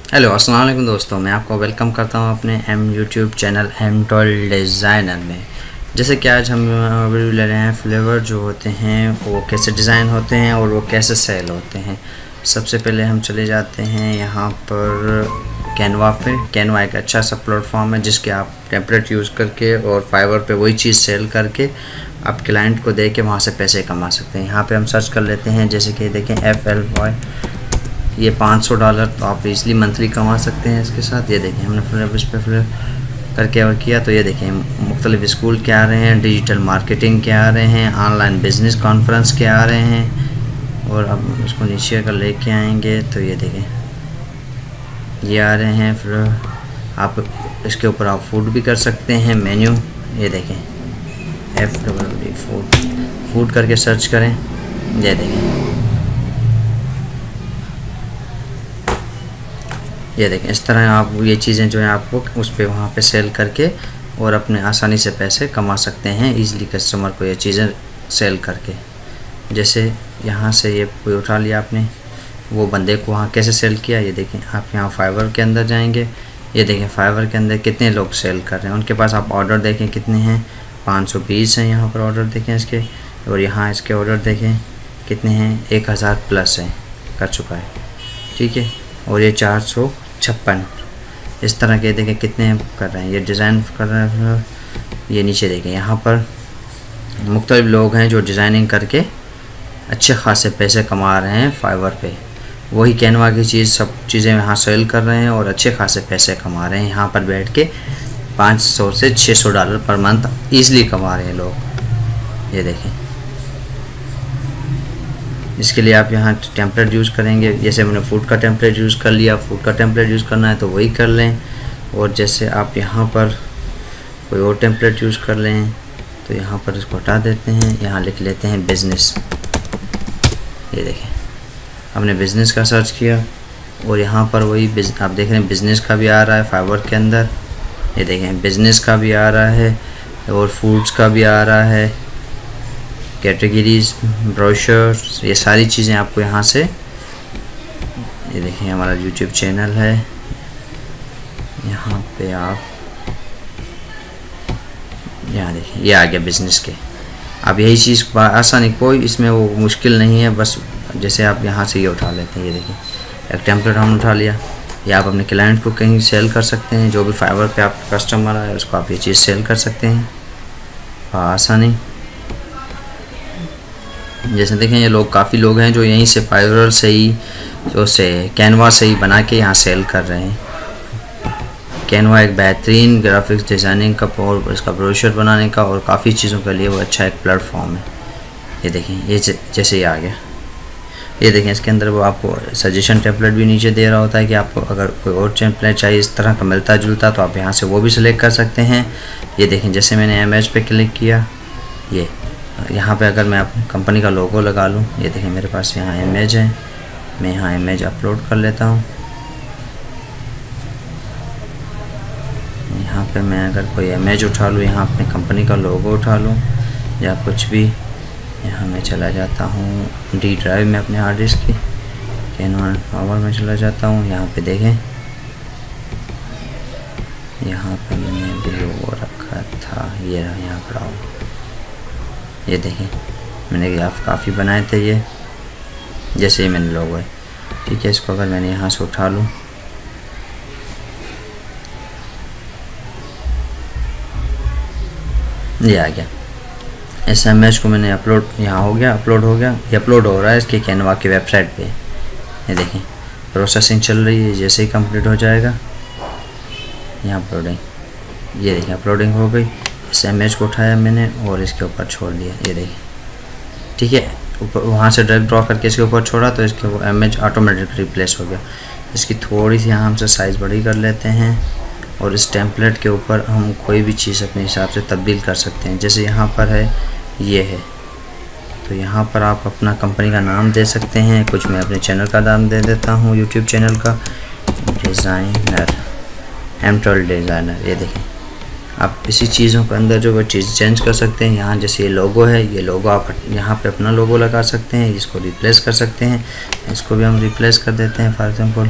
Hello अस्सलाम वालेकुम दोस्तों, मैं आपको वेलकम करता हूं अपने यूट्यूब चैनल एम12 डिज़ाइनर में। जैसे कि आज हम वीडियो ले रहे हैं फ्लेवर जो होते हैं वो कैसे डिज़ाइन होते हैं और वो कैसे सेल होते हैं। सबसे पहले हम चले जाते हैं यहाँ पर कैनवा पे। कैनवा एक अच्छा सा प्लेटफॉर्म है जिसके आप टेम्पलेट यूज़ करके और फाइवर पे वही चीज़ सेल करके आप क्लाइंट को दे के वहाँ से पैसे कमा सकते हैं। यहाँ पे हम सर्च कर लेते हैं, जैसे कि देखें FLY, ये $500 तो आप इजली मंथली कमा सकते हैं इसके साथ। ये देखें हमने फ्लेवर इस पर फ्लेवर करके और किया तो ये देखें मुख्तलिफ स्कूल के आ रहे हैं, डिजिटल मार्केटिंग के आ रहे हैं, ऑनलाइन बिजनेस कॉन्फ्रेंस के आ रहे हैं। और अब इसको नीचे अगर लेके आएंगे तो ये देखें ये आ रहे हैं। फिर आप इसके ऊपर आप फूड भी कर सकते हैं, मेन्यू। ये देखें FWD फूड करके सर्च करें, ये देखें ये देखें इस तरह आप ये चीज़ें जो हैं आपको उस पर वहाँ पे सेल करके और अपने आसानी से पैसे कमा सकते हैं इजीली कस्टमर को ये चीज़ें सेल करके। जैसे यहाँ से ये कोई उठा लिया आपने, वो बंदे को वहाँ कैसे सेल किया ये देखें। आप यहाँ फाइवर के अंदर जाएंगे, ये देखें फाइवर के अंदर कितने लोग सेल कर रहे हैं, उनके पास आप ऑर्डर देखें कितने हैं, 520 हैं यहाँ पर ऑर्डर देखें इसके। और यहाँ इसके ऑर्डर देखें कितने हैं, 1000 प्लस है कर चुका है, ठीक है। और ये 456 इस तरह के देखें कितने कर रहे हैं, ये डिज़ाइन कर रहे हैं। ये नीचे देखें यहाँ पर मुख्तलिफ लोग हैं जो डिज़ाइनिंग करके अच्छे खासे पैसे कमा रहे हैं फाइवर पे। वही कैनवा की चीज़ सब चीज़ें यहाँ सेल कर रहे हैं और अच्छे खासे पैसे कमा रहे हैं। यहाँ पर बैठ के $500 से $600 पर मंथ ईज़िली कमा रहे हैं लोग। ये देखें इसके लिए आप यहाँ टेम्पलेट यूज़ करेंगे। जैसे हमने फूड का टेम्पलेट यूज़ कर लिया, फूड का टेम्पलेट यूज़ करना है तो वही कर लें। और जैसे आप यहाँ पर कोई और टेम्पलेट यूज़ कर लें तो यहाँ पर इसको हटा देते हैं, यहाँ लिख लेते हैं बिज़नेस। ये देखें हमने बिज़नेस का सर्च किया और यहाँ पर वही आप देख रहे हैं बिज़नेस का भी आ रहा है फाइवर के अंदर। ये देखें बिज़नेस का भी आ रहा है और फूड्स का भी आ रहा है, कैटेगरीज, ब्रोशर्स, ये सारी चीज़ें आपको यहाँ से। ये देखें हमारा यूट्यूब चैनल है, यहाँ पे आप यहाँ देखें ये आ गया बिज़नेस के। अब यही चीज़ आसानी, कोई इसमें वो मुश्किल नहीं है, बस जैसे आप यहाँ से ये उठा लेते हैं। ये देखें एक टेम्पलेट हमने उठा लिया, या आप अपने क्लाइंट को कहीं सेल कर सकते हैं, जो भी फाइवर पे आपका कस्टमर है उसको आप ये चीज़ सेल कर सकते हैं आसानी। जैसे देखें ये लोग काफ़ी लोग हैं जो यहीं से फाइवर से ही जो से कैनवा से ही बना के यहाँ सेल कर रहे हैं। कैनवा एक बेहतरीन ग्राफिक्स डिज़ाइनिंग का और इसका ब्रोशर बनाने का और काफ़ी चीज़ों के लिए वो अच्छा एक प्लेटफॉर्म है। ये देखें ये जैसे ये आ गया, ये देखें इसके अंदर वो आपको सजेशन टेम्पलेट भी नीचे दे रहा होता है कि आपको अगर कोई और टेम्पलेट चाहिए इस तरह का मिलता जुलता तो आप यहाँ से वो भी सिलेक्ट कर सकते हैं। ये देखें जैसे मैंने इमेज पे क्लिक किया, ये यहाँ पे अगर मैं अपनी कंपनी का लोगो लगा लूँ, ये देखें मेरे पास यहाँ इमेज है, मैं यहाँ इमेज अपलोड कर लेता हूँ। यहाँ पे मैं अगर कोई इमेज उठा लूँ, यहाँ अपनी कंपनी का लोगो उठा लूँ या कुछ भी, यहाँ मैं चला जाता हूँ D ड्राइव में अपने हार्ड डिस्क की, कैनवा पावर में चला जाता हूँ। यहाँ पे देखें यहाँ पे मैंने भी लोगो रखा था, ये रहा यहाँ पर आओ। ये देखें मैंने काफ़ी बनाए थे ये, जैसे ही मैंने लोगो है, ठीक है। इसको अगर मैंने यहाँ से उठा लूँ, ये आ गया। इस इमेज को मैंने अपलोड यहाँ हो गया, अपलोड हो गया, ये अपलोड हो रहा है इसके कैनवा की वेबसाइट पे। ये देखें प्रोसेसिंग चल रही है, जैसे ही कंप्लीट हो जाएगा यहाँ अपलोडिंग, ये देखें अपलोडिंग हो गई। इस इमेज को उठाया मैंने और इसके ऊपर छोड़ दिया, ये देखिए, ठीक है। ऊपर वहाँ से ड्रैग ड्रॉ करके इसके ऊपर छोड़ा तो इसके वो इमेज ऑटोमेटिक रिप्लेस हो गया। इसकी थोड़ी सी यहाँ हमसे साइज़ बड़ी कर लेते हैं और इस टेम्पलेट के ऊपर हम कोई भी चीज़ अपने हिसाब से तब्दील कर सकते हैं। जैसे यहाँ पर है ये है तो यहाँ पर आप अपना कंपनी का नाम दे सकते हैं, कुछ मैं अपने चैनल का नाम दे देता हूँ यूट्यूब चैनल का, डिज़ाइनर, M12 डिज़ाइनर। ये देखें आप इसी चीज़ों के अंदर जो वो चीज़ चेंज कर सकते हैं। यहाँ जैसे ये लोगो है, ये लोगो आप यहाँ पे अपना लोगो लगा सकते हैं, इसको रिप्लेस कर सकते हैं। इसको भी हम रिप्लेस कर देते हैं। For example